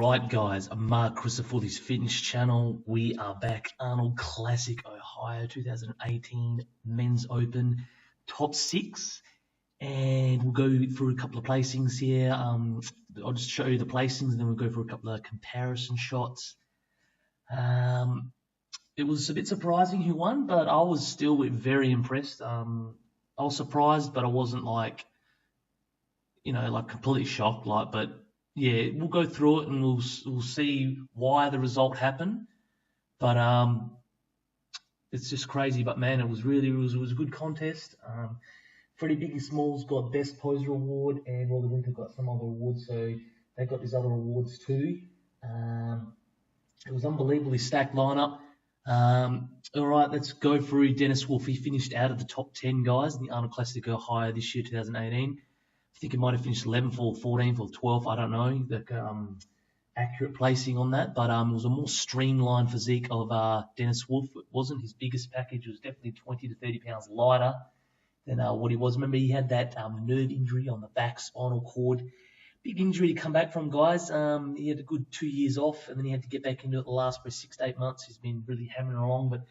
Alright guys, I'm Mark Christopher for this fitness channel. We are back. Arnold Classic Ohio 2018 Men's Open top 6, and we'll go through a couple of placings here. I'll just show you the placings and then we'll go for a couple of comparison shots. It was a bit surprising who won, but I was still very impressed. I was surprised, but I wasn't like completely shocked, but yeah, we'll go through it and we'll see why the result happened. But it's just crazy. But man, it was a good contest. Freddie Biggie Smalls got Best Poser award, and Wally Winter got some other awards, so they got these other awards too. It was unbelievably stacked lineup. All right, let's go through Dennis Wolf. He finished out of the top 10 guys in the Arnold Classic Ohio this year, 2018. I think he might have finished 11th or 14th or 12th. I don't know the accurate placing on that, but it was a more streamlined physique of Dennis Wolf. It wasn't his biggest package. It was definitely 20 to 30 pounds lighter than what he was. Remember, he had that nerve injury on the back spinal cord. Big injury to come back from, guys. He had a good 2 years off, and then he had to get back into it the last 6 to 8 months. He's been really hammering along, but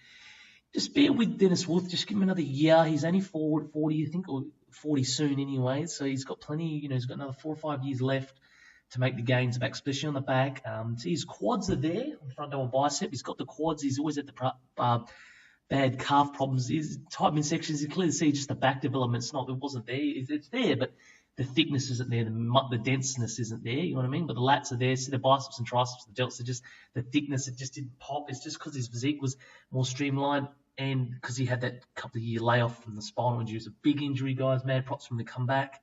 just bear with Dennis Wolf. Just give him another year. He's only 40, I think, or 40 soon anyway. So he's got plenty, he's got another 4 or 5 years left to make the gains back, especially on the back. See, his quads are there on the front double bicep. He's got the quads. He's always had the bad calf problems. His tight midsections, you clearly see just the back development's it wasn't there. It's there, but the thickness isn't there. The denseness isn't there. You know what I mean? But the lats are there. See the biceps and triceps, the delts are just the thickness. It just didn't pop. It's just because his physique was more streamlined. And because he had that couple of year layoff from the spinal injury. It was a big injury, guys. Mad props for him to come back.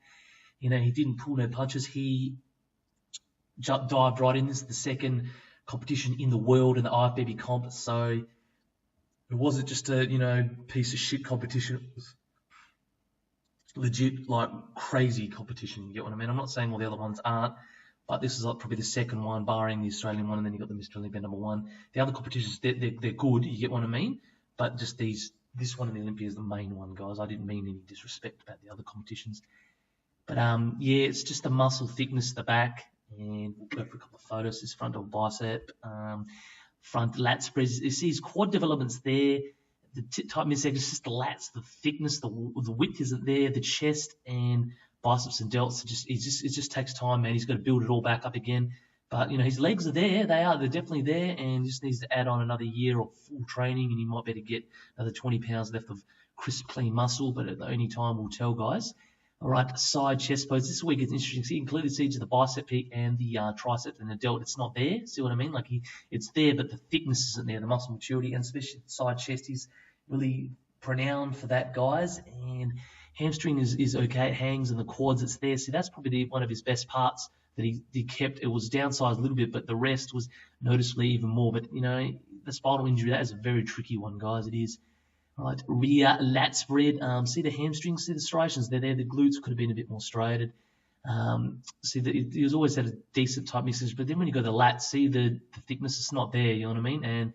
He didn't pull no punches. He dived right in. This is the second competition in the world in the IFBB comp. So it wasn't just a, piece of shit competition. It was legit, crazy competition. You get what I mean? I'm not saying all the other ones aren't, but this is probably the second one, barring the Australian one, and then you got the Mr. Olympia #1. The other competitions, they're good. You get what I mean? But just this one in the Olympia is the main one, guys. I didn't mean any disrespect about the other competitions. But, yeah, it's just the muscle thickness at the back. And we'll go for a couple of photos. This front double bicep, front lat spreads. You see his quad development's there. The tight midsection is just the lats, the thickness, the width isn't there. The chest and biceps and delts, it just takes time, man. He's got to build it all back up again. But, his legs are there. They're definitely there, and just needs to add on another year of full training, and he might be able to get another 20 pounds left of crisp, clean muscle, but at the only time we'll tell, guys. All right, side chest pose. This is where it gets interesting. See, included seeds of the bicep peak and the triceps and the delt. It's not there. See what I mean? It's there, but the thickness isn't there, the muscle maturity, and especially the side chest is really pronounced for that, guys. And hamstring is okay. It hangs, and the quads, it's there. See, that's probably one of his best parts that he kept. It was downsized a little bit, but the rest was noticeably even more. But, the spinal injury, that is a very tricky one, guys. It is. All right, rear lat spread. See the hamstrings, see the striations. They're there. The glutes could have been a bit more striated. See, he was always had a decent type mixage, but then when you go to the lats, see the thickness is not there, you know what I mean? And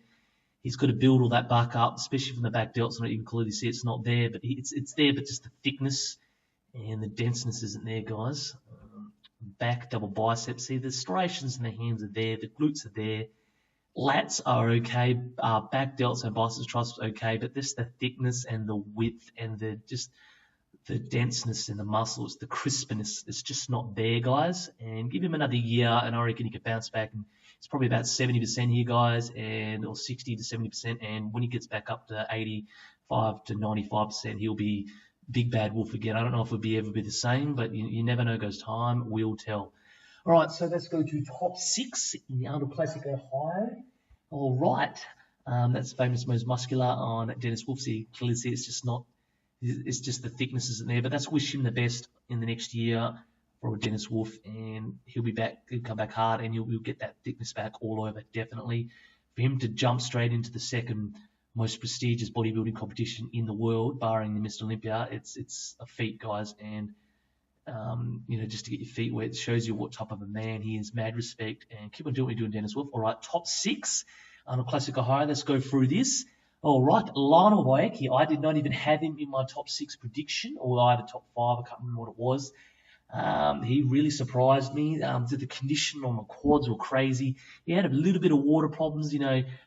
he's got to build all that back up, especially from the back delts. You can clearly see it's not there, but it's there, but just the thickness and the denseness isn't there, guys. Back double biceps. See, the striations in the hands are there. The glutes are there. Lats are okay. Back delts and biceps, triceps okay, but this the thickness and the width and the denseness in the muscles, the crispness, it's just not there, guys. And give him another year, and I reckon he could bounce back. And it's probably about 70% here, guys, or 60 to 70%. And when he gets back up to 85 to 95%, he'll be big bad wolf again. I don't know if it'll ever be the same, but you never know, guys. Time will tell. All right, so let's go to top 6 in the Arnold Classic Ohio. All right, that's famous most muscular on Dennis Wolf. See, clearly see it's just the thickness isn't there. But that's wish him the best in the next year for Dennis Wolf, and he'll be back. He'll come back hard, and you'll get that thickness back all over, definitely. For him to jump straight into the second most prestigious bodybuilding competition in the world, barring the Mr. Olympia, it's a feat, guys. And just to get your feet wet, it shows you what type of a man he is. Mad respect, and keep on doing what you're doing, Dennis Wolf. All right, top 6 on a Classic Ohio. Let's go through this. All right, Lana Wakey. I did not even have him in my top 6 prediction, or I had a top 5. I can't remember what it was. He really surprised me. The condition on the quads were crazy. He had a little bit of water problems,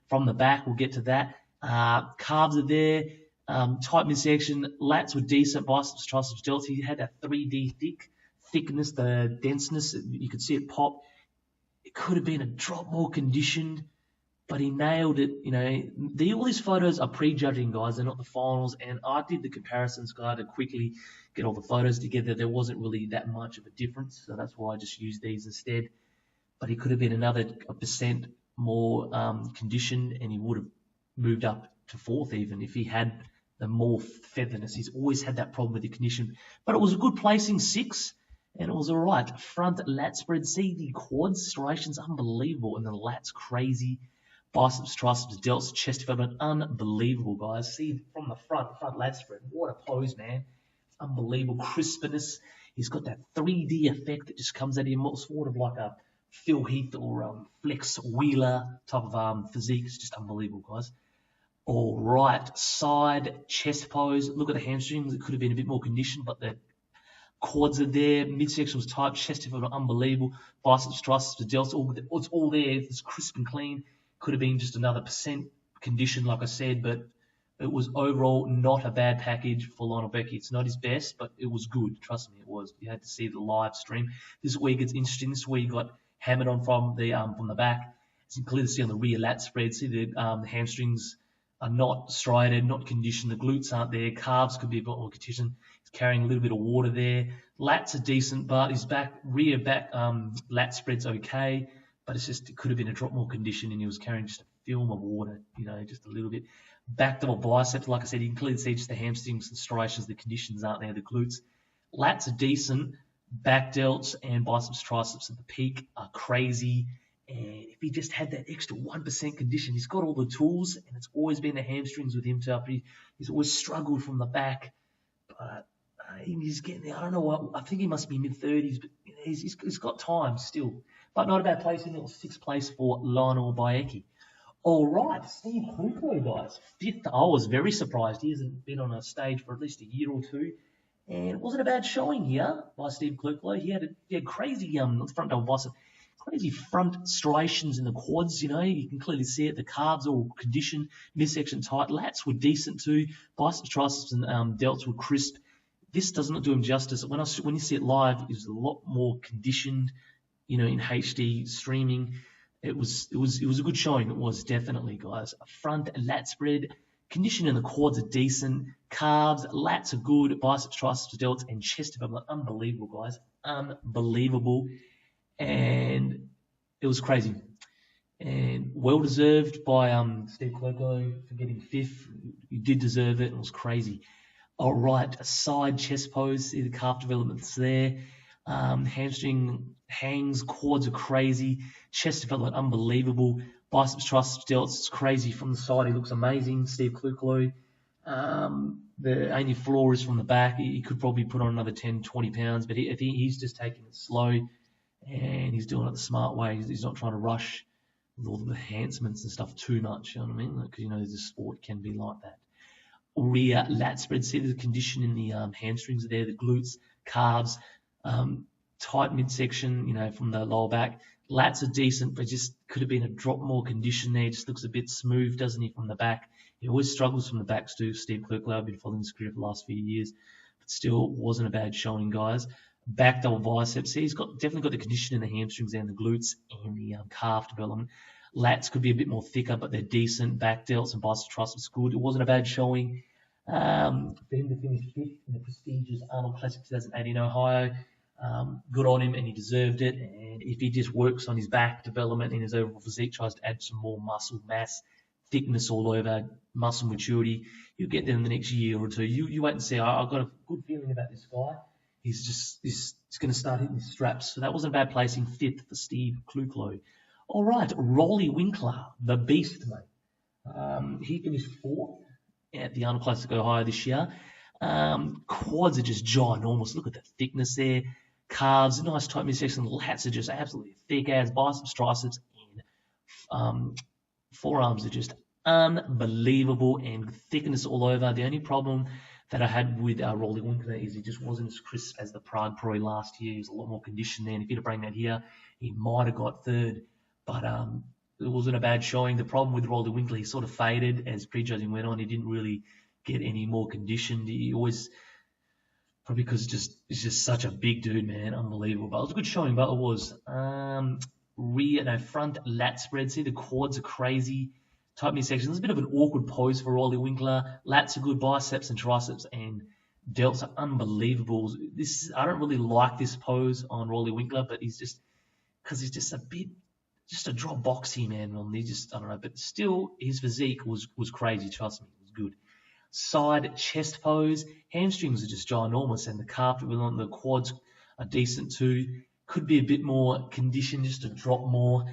from the back. We'll get to that. Calves are there. Tight midsection. Lats were decent. Biceps, triceps, delts. He had that 3D thickness, the denseness. You could see it pop. It could have been a drop more conditioned, but he nailed it. All these photos are prejudging, guys. They're not the finals. And I did the comparisons, because I had to quickly get all the photos together. There wasn't really that much of a difference, so that's why I just used these instead. But he could have been another % more conditioned, and he would have moved up to fourth even if he had the more featherness. He's always had that problem with the condition. But it was a good placing, 6. And it was all right. Front lat spread. See the quads, striations, unbelievable. And the lats, crazy. Biceps, triceps, delts, chest development, unbelievable, guys. See from the front lat spread. What a pose, man. It's unbelievable. Crispness. He's got that 3D effect that just comes at him. Sort of like a Phil Heath or Flex Wheeler type of physique. It's just unbelievable, guys. All right. Side chest pose. Look at the hamstrings. It could have been a bit more conditioned, but the quads are there. Midsection was tight. Chest development, unbelievable. Biceps, triceps, delts. It's all there. It's crisp and clean. Could have been just another % condition, like I said, but it was overall not a bad package for Lana Wakey. It's not his best, but it was good. Trust me, it was. You had to see the live stream. This is where it gets interesting. This is where you got hammered on from the back. As you can clearly see on the rear lat spread, see the hamstrings are not striated, not conditioned. The glutes aren't there. Calves could be a bit more conditioned. He's carrying a little bit of water there. Lats are decent, but his rear back lat spread's okay. But it could have been a drop more condition, and he was carrying just a film of water, just a little bit. Back double biceps, like I said, you can clearly see just the hamstrings, the striations, the conditions aren't there, the glutes. Lats are decent. Back delts and biceps, triceps at the peak are crazy. And if he just had that extra 1% condition, he's got all the tools, and it's always been the hamstrings with him too. He's always struggled from the back. But he's getting there. I don't know what. I think he must be mid-30s, but he's got time still. But not a bad place. It was 6th place for Lana Wakey. All right, Steve Kluklo, guys. 5th. I was very surprised. He hasn't been on a stage for at least a year or two. And it wasn't a bad showing here by Steve Kluklo. He had crazy front double bicep, crazy front striations in the quads. You can clearly see it. The calves are all conditioned, midsection tight. Lats were decent too. Biceps, triceps, and delts were crisp. This does not do him justice. When you see it live, it was a lot more conditioned. In HD streaming, it was a good showing. It was definitely, guys. Front lat spread, condition in the quads are decent. Calves, lats are good. Biceps, triceps, delts, and chest development, unbelievable, guys. Unbelievable, and it was crazy, and well deserved by Steve Kluklo for getting 5th. You did deserve it. It was crazy. All right, a side chest pose. See the calf developments there. Hamstring hangs, quads are crazy, chest development unbelievable, biceps, triceps, delts, it's crazy from the side. He looks amazing, Steve Kluklo. The only flaw is from the back. He could probably put on another 10, 20 pounds, but I think he's just taking it slow, and he's doing it the smart way. He's not trying to rush with all the enhancements and stuff too much. You know what I mean? Because the sport can be like that. Rear lat spread. See the condition in the hamstrings there, the glutes, calves. Tight midsection, from the lower back. Lats are decent, but just could have been a drop more condition there. Just looks a bit smooth, doesn't he, from the back? He always struggles from the backs too. Steve Kluklo, I've been following his career for the last few years, but still wasn't a bad showing, guys. Back double biceps. See, he's definitely got the condition in the hamstrings and the glutes and the calf development. Lats could be a bit more thicker, but they're decent. Back delts and biceps, triceps good. It wasn't a bad showing. For him to finish 5th in the prestigious Arnold Classic 2008 in Ohio, good on him, and he deserved it. And if he just works on his back development and his overall physique, tries to add some more muscle mass, thickness all over, muscle maturity, he'll get there in the next year or two. You wait and see. I've got a good feeling about this guy. He's going to start hitting his straps. So that wasn't a bad placing, 5th for Steve Kluklo. All right, Rolly Winkler, the beast, mate. He finished 4th at the Arnold Classic Ohio this year. Quads are just ginormous. Look at the thickness there. Calves, nice tight midsection. Lats are just absolutely thick as. Biceps, triceps, and forearms are just unbelievable, and thickness all over. The only problem that I had with Rolly Winkler is he just wasn't as crisp as the Prague Pro last year. He was a lot more conditioned then. If he'd have bring that here, he might have got third. But it wasn't a bad showing. The problem with Rolly Winkler, he sort of faded as prejudging went on. He didn't really get any more conditioned. He always, probably because he's just such a big dude, man, unbelievable. But it was a good showing. But it was front lat spread. See, the quads are crazy. Type midsection. It's a bit of an awkward pose for Rolly Winkler. Lats are good, biceps and triceps, and delts are unbelievable. I don't really like this pose on Rolly Winkler, but he's just a drop boxy, man. I don't know, but still his physique was crazy. Trust me, it was good. Side chest pose, hamstrings are just ginormous, and the calf on the quads are decent too. Could be a bit more conditioned, just to drop more.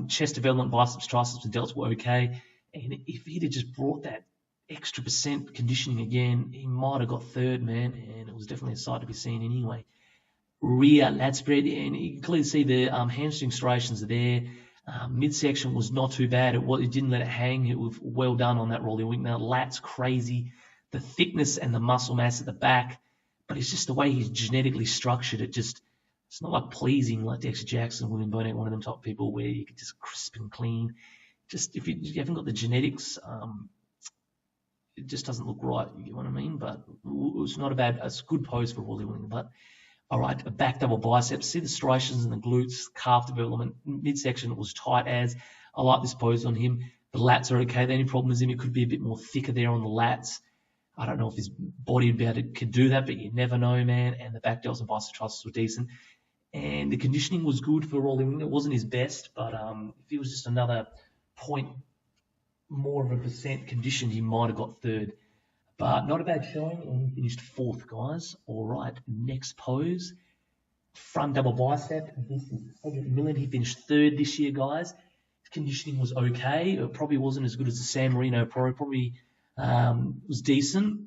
Chest development, biceps, triceps, and delts were okay. And if he'd have just brought that extra % conditioning again, he might have got third, man. And it was definitely a sight to be seen anyway. Rear lat spread, and you can clearly see the hamstring striations are there. Midsection was not too bad. It didn't let it hang. It was well done on that Rolly Winkler. Lat's crazy. The thickness and the muscle mass at the back, but it's just the way he's genetically structured. It's not like pleasing like Dexter Jackson, William Bonin, one of them top people where you can just crisp and clean. Just if you haven't got the genetics, it just doesn't look right. You get what I mean? But it's not it's a good pose for Rolly Winkler. But all right, a back double biceps. See the striations in the glutes, calf development, midsection was tight as. I like this pose on him. The lats are okay. The only problem is it could be a bit more thicker there on the lats. I don't know if his body could do that, but you never know, man. And the back delts and biceps triceps were decent. And the conditioning was good for Rolly Winkler. It wasn't his best, but if he was just another point more of a % conditioned, he might have got third. But not a bad showing, and he finished fourth, guys. All right, next pose. Front double bicep. This is Cedric Millen. He finished third this year, guys. His conditioning was okay. It probably wasn't as good as the San Marino Pro. Probably was decent.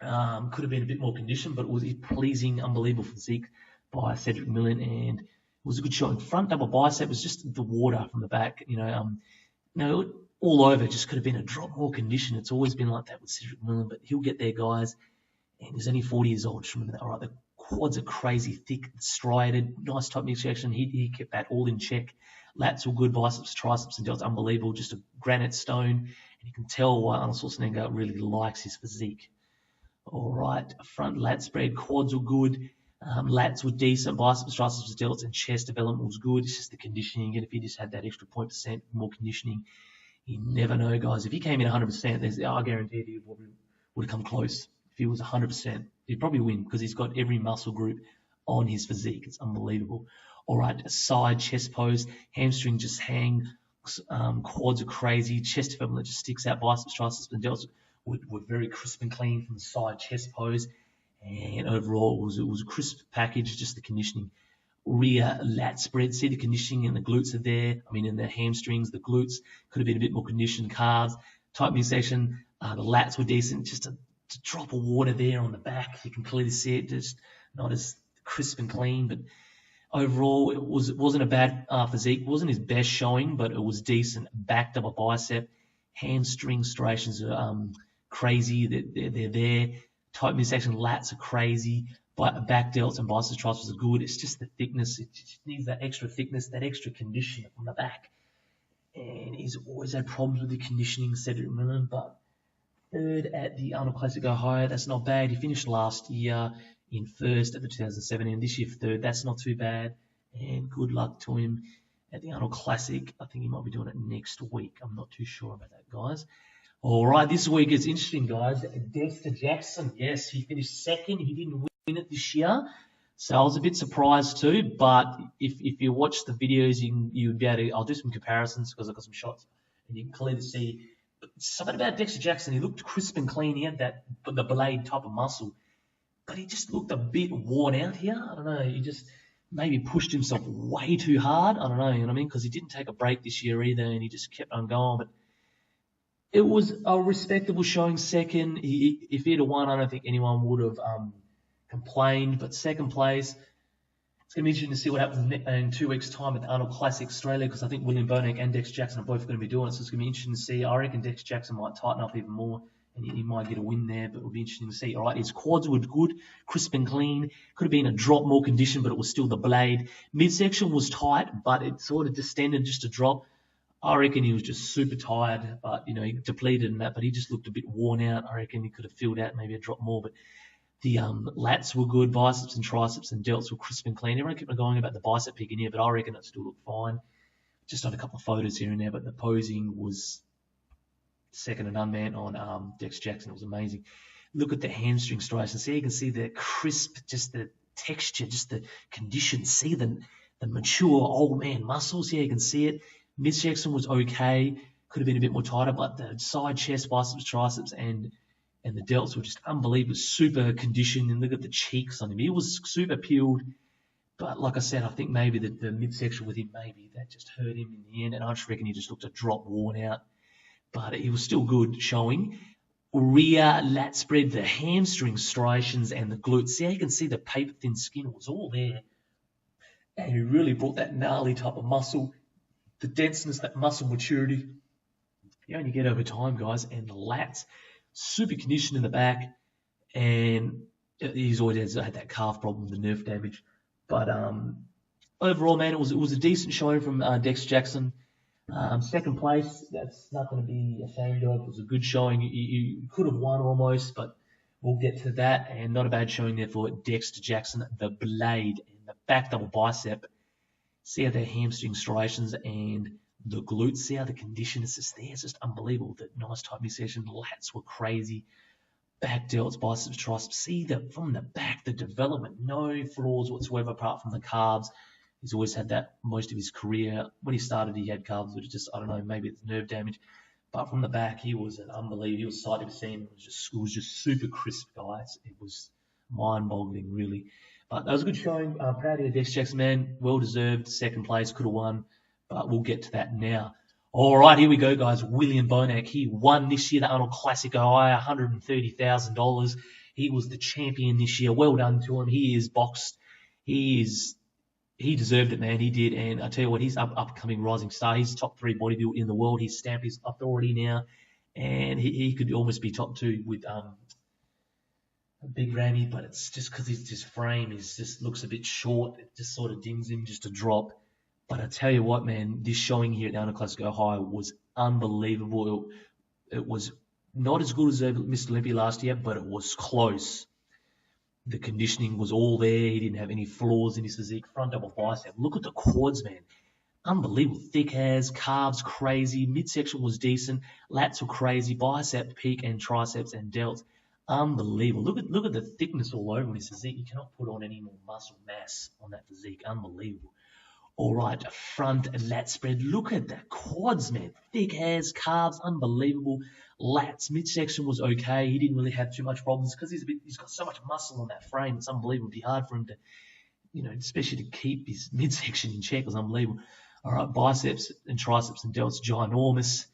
Could have been a bit more conditioned, but it was pleasing, unbelievable physique by Cedric Millen, and it was a good shot. Front double bicep was just the water from the back, all over. Just could have been a drop more condition. It's always been like that with Cedric Millen, but he'll get there, guys. And he's only 40 years old. Just remember that. All right, the quads are crazy thick, striated, nice type midsection. He kept that all in check. Lats were good, biceps, triceps, and delts unbelievable. Just a granite stone, and you can tell why Arnold Schwarzenegger really likes his physique. All right, front lat spread, quads were good. Lats were decent, biceps, triceps, delts, and chest development was good. It's just the conditioning. And if he just had that extra 0.% more conditioning, you never know, guys. If he came in 100%, I guarantee he would come close. If he was 100%, he'd probably win because he's got every muscle group on his physique. It's unbelievable. All right, a side chest pose, hamstring just hang, quads are crazy, chest development just sticks out, biceps, triceps, and delts were very crisp and clean from the side chest pose. And overall, it was a crisp package, just the conditioning. Rear lat spread, see the conditioning and the glutes are there. In the hamstrings, the glutes could have been a bit more conditioned. Calves, tight midsection, the lats were decent. Just a drop of water there on the back. You can clearly see it, just not as crisp and clean. But overall, it wasn't a bad physique. It wasn't his best showing, but it was decent. Back double bicep, hamstring striations are crazy. They're there. Tight midsection, lats are crazy. Back delts and biceps triceps are good. It's just the thickness. It just needs that extra thickness, that extra condition from the back. And he's always had problems with the conditioning, Cedric Millen. But third at the Arnold Classic Ohio, that's not bad. He finished last year in first at the 2017. This year third, that's not too bad. And good luck to him at the Arnold Classic. I think he might be doing it next week. I'm not too sure about that, guys. All right, this week is interesting, guys. Dexter Jackson, yes, he finished second. He didn't win it this year, so I was a bit surprised too. But if you watch the videos, you'd be able to. I'll do some comparisons because I've got some shots, and you can clearly see something about Dexter Jackson. He looked crisp and clean. He had the blade type of muscle, but he just looked a bit worn out here. I don't know. He just maybe pushed himself way too hard. I don't know. You know what I mean? Because he didn't take a break this year either, and he just kept on going. But it was a respectable showing second. If he'd have won, I don't think anyone would have complained. But second place, it's going to be interesting to see what happens in 2 weeks' time at the Arnold Classic Australia, because I think William Bonin and Dexter Jackson are both going to be doing it. So it's going to be interesting to see. I reckon Dexter Jackson might tighten up even more and he might get a win there, but it'll be interesting to see. All right, his quads were good, crisp and clean. Could have been a drop more condition, but it was still the blade. Midsection was tight, but it sort of distended just a drop. I reckon he was just super tired, but, you know, he depleted and that, but he just looked a bit worn out. I reckon he could have filled out maybe a drop more, but the lats were good, biceps and triceps and delts were crisp and clean. Everyone kept going about the bicep peak in here, but I reckon it still looked fine. Just on a couple of photos here and there, but the posing was second to none, man, on Dexter Jackson. It was amazing. Look at the hamstring striations. See, you can see the crisp, just the texture, just the condition. See the mature old man muscles. Yeah, you can see it. Midsection was okay. Could have been a bit more tighter, but the side chest, biceps, triceps, and the delts were just unbelievable. Super conditioned. And look at the cheeks on him. He was super peeled. But like I said, I think maybe the midsection with him, maybe that just hurt him in the end. And I just reckon he just looked a drop worn out. But he was still good showing. Rear lat spread, the hamstring striations and the glutes. See how you can see the paper thin skin was all there. And he really brought that gnarly type of muscle, the denseness, that muscle maturity. You only get over time, guys. And the lats, super conditioned in the back. And he's always had that calf problem, the nerve damage. But overall, man, it was a decent showing from Dexter Jackson. Second place, that's nothing to be ashamed of. It was a good showing. You could have won almost, but we'll get to that. And not a bad showing there for Dexter Jackson. The blade and the back double bicep. See how their hamstring striations and the glutes. See how the condition is just there. It's just unbelievable. The nice tight midsection. The lats were crazy. Back delts, biceps, triceps. See from the back, the development. No flaws whatsoever apart from the calves. He's always had that most of his career. When he started, he had calves, but just, I don't know, maybe it's nerve damage. But from the back, he was an unbelievable. He was sight of seeing. It was just super crisp, guys. It was mind-boggling, really. But that was a good showing. Proud of you, Dexter Jackson, man. Well-deserved. Second place, could have won. But we'll get to that now. All right, here we go, guys. William Bonin. He won this year the Arnold Classic Ohio, $130,000. He was the champion this year. Well done to him. He is boxed. He deserved it, man. He did. And I tell you what, he's upcoming rising star. He's top 3 bodybuilder in the world. He's stamped his authority now. And he could almost be top 2 with Big Rammy, but it's just because his frame just looks a bit short. It just sort of dings him just a drop. But I tell you what, man, this showing here at the Arnold Classic Ohio was unbelievable. It was not as good as Mr. Olympia last year, but it was close. The conditioning was all there. He didn't have any flaws in his physique. Front double bicep. Look at the quads, man. Unbelievable. Thick as, calves crazy. Midsection was decent. Lats were crazy. Bicep, peak, and triceps and delts. Unbelievable. Look at the thickness all over his physique. You cannot put on any more muscle mass on that physique. Unbelievable. All right, front lat spread. Look at the quads, man. Thick as, calves, unbelievable. Lats, midsection was okay. He didn't really have too much problems because he's got so much muscle on that frame. It's unbelievable. It'd be hard for him to, you know, especially to keep his midsection in check. It was unbelievable. All right, biceps and triceps and delts, ginormous.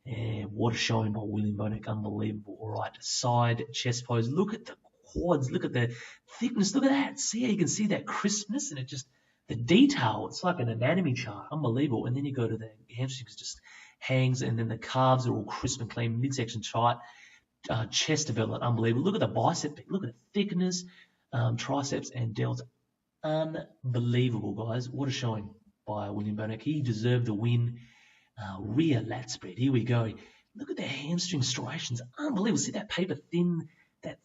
And what a showing by William Bonin. Unbelievable. All right, side chest pose. Look at the quads. Look at the thickness. Look at that. See how you can see that crispness and it just, the detail, it's like an anatomy chart. Unbelievable. And then you go to the hamstrings, just hangs, and then the calves are all crisp and clean, midsection tight, chest development, unbelievable. Look at the bicep, look at the thickness, triceps and delts. Unbelievable, guys. What a showing by William Bonin. He deserved the win. Rear lat spread. Here we go. Look at the hamstring striations. Unbelievable. See that paper thin, that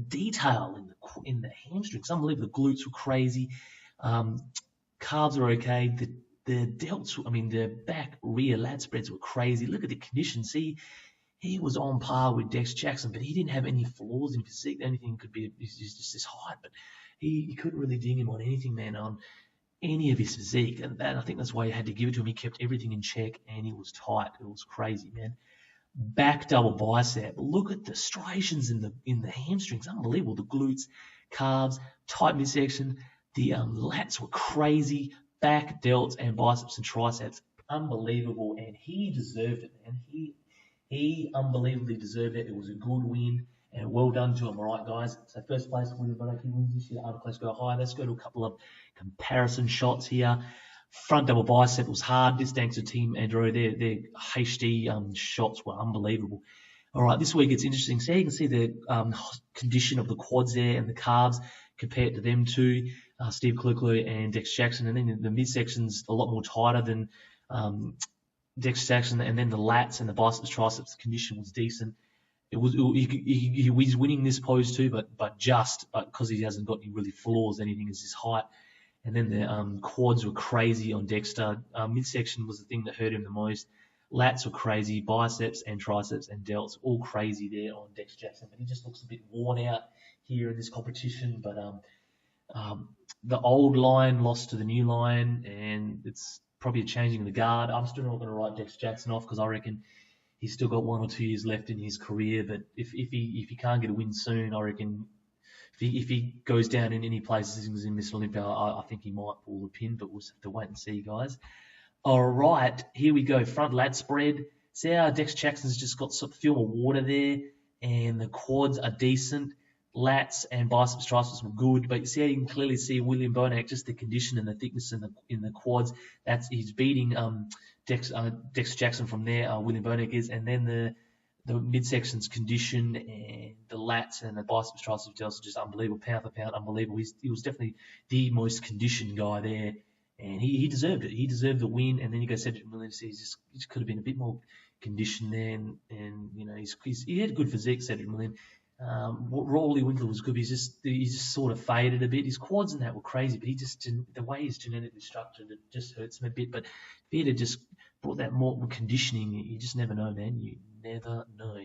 detail in the hamstrings. Unbelievable. The glutes were crazy. Calves are okay. The delts, the back rear lat spreads were crazy. Look at the condition. See, he was on par with Dexter Jackson, but he didn't have any flaws in physique. The only thing could be is just his height, but he couldn't really ding him on anything, man, on any of his physique. And I think that's why you had to give it to him. He kept everything in check, and he was tight. It was crazy, man. Back double bicep. Look at the striations in the hamstrings. Unbelievable. The glutes, calves, tight midsection. The lats were crazy. Back, delts, and biceps and triceps. Unbelievable. And he deserved it, man. He unbelievably deserved it. It was a good win. And well done to him. All right, guys. So first place, William Bonin. He wins this year. Let's go high. Let's go to a couple of comparison shots here. Front double bicep was hard. This thanks to Team Andro. Their HD shots were unbelievable. All right, this week it's interesting. So you can see the condition of the quads there and the calves compared to them two, Steve Kluckler and Dex Jackson. And then the midsection's a lot more tighter than Dex Jackson. And then the lats and the biceps, triceps condition was decent. He's winning this pose too, but because he hasn't got any really flaws, anything is his height. And then the quads were crazy on Dexter. Midsection was the thing that hurt him the most. Lats were crazy, biceps and triceps and delts all crazy there on Dex Jackson, but he just looks a bit worn out here in this competition. But the old line lost to the new line, and it's probably a changing of the guard. I'm still not going to write Dex Jackson off because I reckon he's still got 1 or 2 years left in his career. But if he can't get a win soon, I reckon if he goes down in any places in Mr. Olympia, I think he might pull the pin. But we'll just have to wait and see, guys. All right, here we go. Front lat spread. See how Dex Jackson's just got a few more water there, and the quads are decent. Lats and biceps, triceps were good, but you see how you can clearly see William Bonac, just the condition and the thickness in the quads. He's beating Dex Jackson from there. William Bonac is, and then the midsection's condition and the lats and the biceps, triceps, delts are just unbelievable, pound for pound, unbelievable. He was definitely the most conditioned guy there. And he deserved it. He deserved the win. And then you go Cedric Millen, he just could have been a bit more conditioned there. And you know, he had a good physique, Cedric Millen. Rolly Winkler was good. He just sort of faded a bit. His quads and that were crazy, but the way he's genetically structured, it just hurts him a bit. But if he had just brought that more conditioning, you just never know, man. You never know.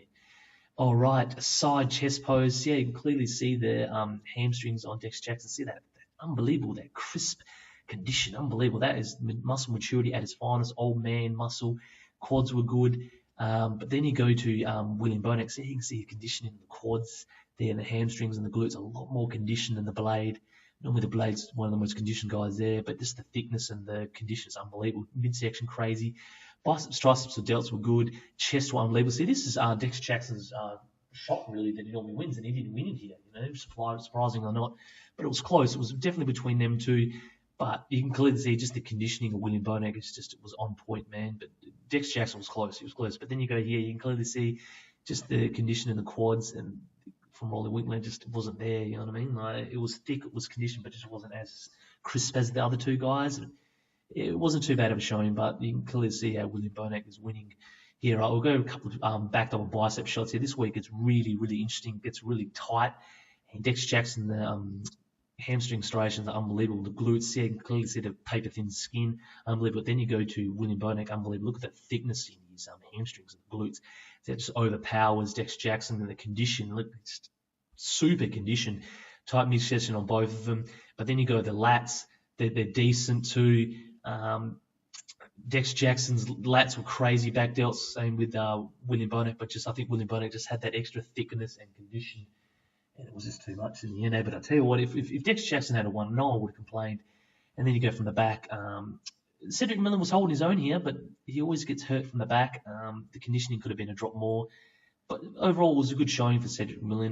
All right, side chest pose. Yeah, you can clearly see the hamstrings on Dex Jackson. See that unbelievable, that crisp condition, unbelievable. That is muscle maturity at its finest, old man muscle. Quads were good. But then you go to William Bonac, so you can see conditioning in the quads there, and the hamstrings and the glutes, a lot more conditioned than the blade. Normally the blade's one of the most conditioned guys there, but just the thickness and the condition is unbelievable. Midsection crazy. Biceps, triceps, or delts were good. Chest were unbelievable. See, this is Dex Jackson's shot, really, that he normally wins, and he didn't win it here. You know, surprising or not, but it was close. It was definitely between them two. But you can clearly see just the conditioning of William Bonac. It was on point, man. But Dex Jackson was close. He was close. But then you go here, you can clearly see just the condition in the quads, and from Rolly Winkler just wasn't there. You know what I mean? Like, it was thick, it was conditioned, but just wasn't as crisp as the other two guys. And it wasn't too bad of a showing, but you can clearly see how William Bonac is winning here. Right, we'll go a couple of back double bicep shots here. This week it's really, really interesting. It gets really tight. And Dex Jackson, the hamstring striations are unbelievable. The glutes, yeah, you can clearly see the paper thin skin, unbelievable. But then you go to William Bonac, unbelievable. Look at the thickness in his hamstrings and glutes. That just overpowers Dex Jackson, and the condition. Look, it's super conditioned. Tight midsection on both of them. But then you go to the lats, they're decent too. Dex Jackson's lats were crazy, back delts, same with William Bonac, but I think William Bonac just had that extra thickness and condition. And it was just too much in the end. But I tell you what, if Dex Jackson had won, no one would have complained. And then you go from the back. Cedric Millen was holding his own here, but he always gets hurt from the back. The conditioning could have been a drop more. But overall, it was a good showing for Cedric Millen.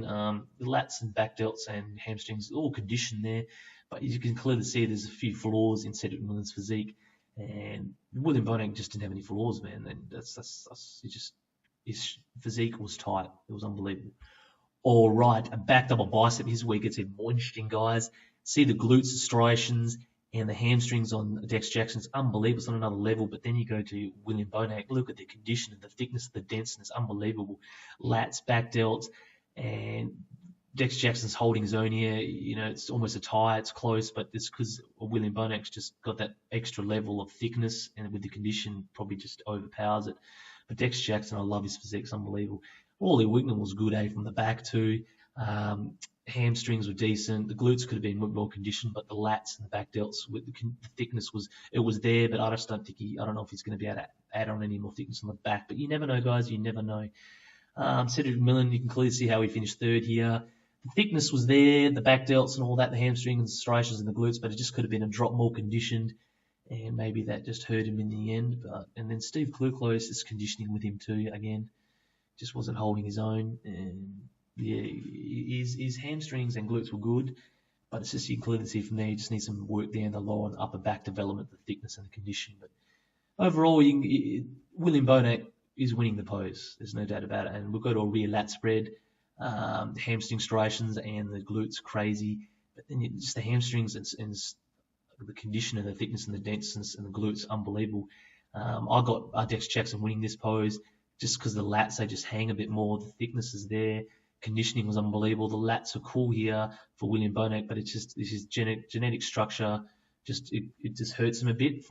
The lats and back delts and hamstrings, all conditioned there. But you can clearly see there's a few flaws in Cedric Millen's physique. And William Bonac just didn't have any flaws, man. And his physique was tight. It was unbelievable. All right, a back double bicep. Here's where it gets even more interesting, guys. See the glutes, the striations, and the hamstrings on Dex Jackson. It's unbelievable. It's on another level. But then you go to William Bonac. Look at the condition and the thickness, the denseness. Unbelievable. Lats, back delts, and Dex Jackson's holding his own here. You know, it's almost a tie. It's close, but it's because William Bonac's just got that extra level of thickness, and with the condition, probably just overpowers it. But Dex Jackson, I love his physique. It's unbelievable. Rolly Winkler was good, from the back too. Hamstrings were decent. The glutes could have been more conditioned, but the lats and the back delts, with the thickness was there. But I just don't think I don't know if he's going to be able to add on any more thickness on the back. But you never know, guys. You never know. Cedric Millen, you can clearly see how he finished third here. The thickness was there, the back delts and all that, the hamstrings and the striations and the glutes, but it just could have been a drop more conditioned, and maybe that just hurt him in the end. And then Steve Kluckler is conditioning with him too. Again, just wasn't holding his own. And yeah, his hamstrings and glutes were good, but it's just, you can clearly see from there, he just needs some work there in the lower and upper back development, the thickness and the condition. But overall, William Bonac is winning the pose. There's no doubt about it. And we've got a rear lat spread, the hamstring striations and the glutes crazy. But then just the hamstrings and the condition and the thickness and the denseness and the glutes, unbelievable. I got Dexter Jackson winning this pose just because the lats, they just hang a bit more. The thickness is there. Conditioning was unbelievable. The lats are cool here for William Bonin, but it's just this is genetic structure. Just it just hurts him a bit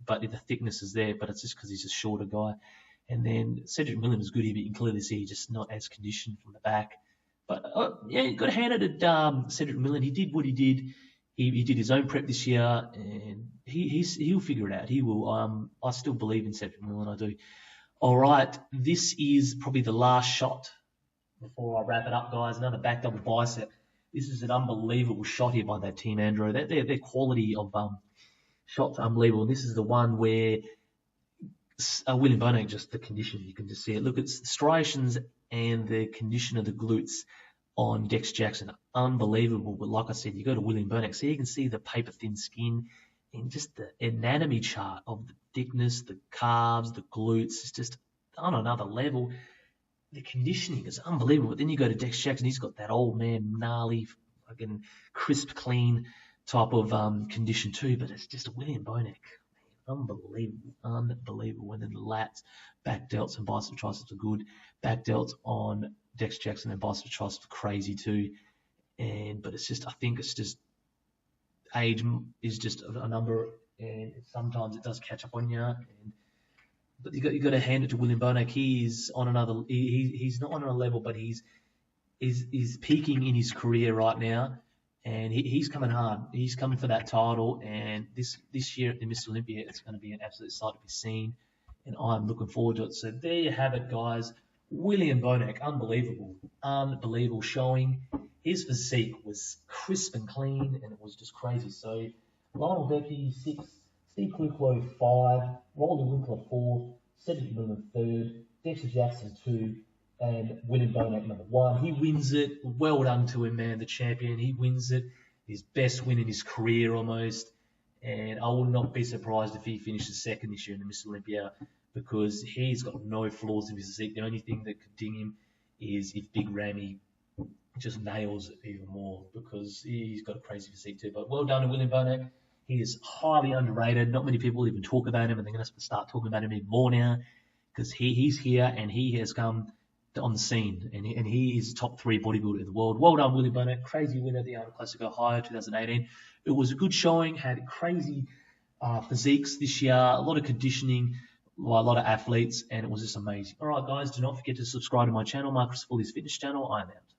but the thickness is there. But it's just because he's a shorter guy. And then Cedric Millen was good here, but you can clearly see he's just not as conditioned from the back. But yeah, you got to hand it at Cedric Millen. He did what he did. He did his own prep this year, and he'll figure it out. He will. I still believe in Cedric Millen. I do. All right, this is probably the last shot before I wrap it up, guys. Another back double bicep. This is an unbelievable shot here by that team, Andrew. Their quality of shots unbelievable. And this is the one where William Bonin, just the condition, you can just see it. Look, it's the striations and the condition of the glutes on Dexter Jackson. Unbelievable. But like I said, you go to William Bonin, so you can see the paper-thin skin and just the anatomy chart of the thickness, the calves, the glutes. It's just on another level. The conditioning is unbelievable. But then you go to Dexter Jackson, he's got that old man, gnarly, fucking crisp, clean type of condition too. But it's just William Bonin. Unbelievable. And then the lats, back delts and bicep triceps are good. Back delts on Dexter Jackson and bicep triceps are crazy too. But it's just, I think it's just, age is just a number, and sometimes it does catch up on you. But you got to hand it to William Bonin. He's on another. He's not on a level, but he's peaking in his career right now, and he's coming hard. He's coming for that title, and this year at the Mr. Olympia, it's going to be an absolute sight to be seen, and I'm looking forward to it. So there you have it, guys. William Bonin, unbelievable showing. His physique was crisp and clean, and it was just crazy. So Lana Wakey 6, Steve Klucklow 5, Rolly Winkler 4, Cedric Millen 3rd, Dexter Jackson 2, and William Bonin number 1. He wins it. Well done to him, man, the champion. He wins it. His best win in his career almost. And I would not be surprised if he finishes second this year in the Mr. Olympia, because he's got no flaws in his physique. The only thing that could ding him is if Big Ramy just nails it even more, because he's got a crazy physique too. But well done to William Bonin. He is highly underrated. Not many people even talk about him, and they're going to start talking about him even more now, because he's here and he has come on the scene, and he is top 3 bodybuilder in the world. Well done, William Bonin. Crazy winner at the Arnold Classic Ohio 2018. It was a good showing. Had crazy physiques this year. A lot of conditioning, a lot of athletes, and it was just amazing. All right, guys, do not forget to subscribe to my channel, Marcus Foley's Fitness channel. I'm out.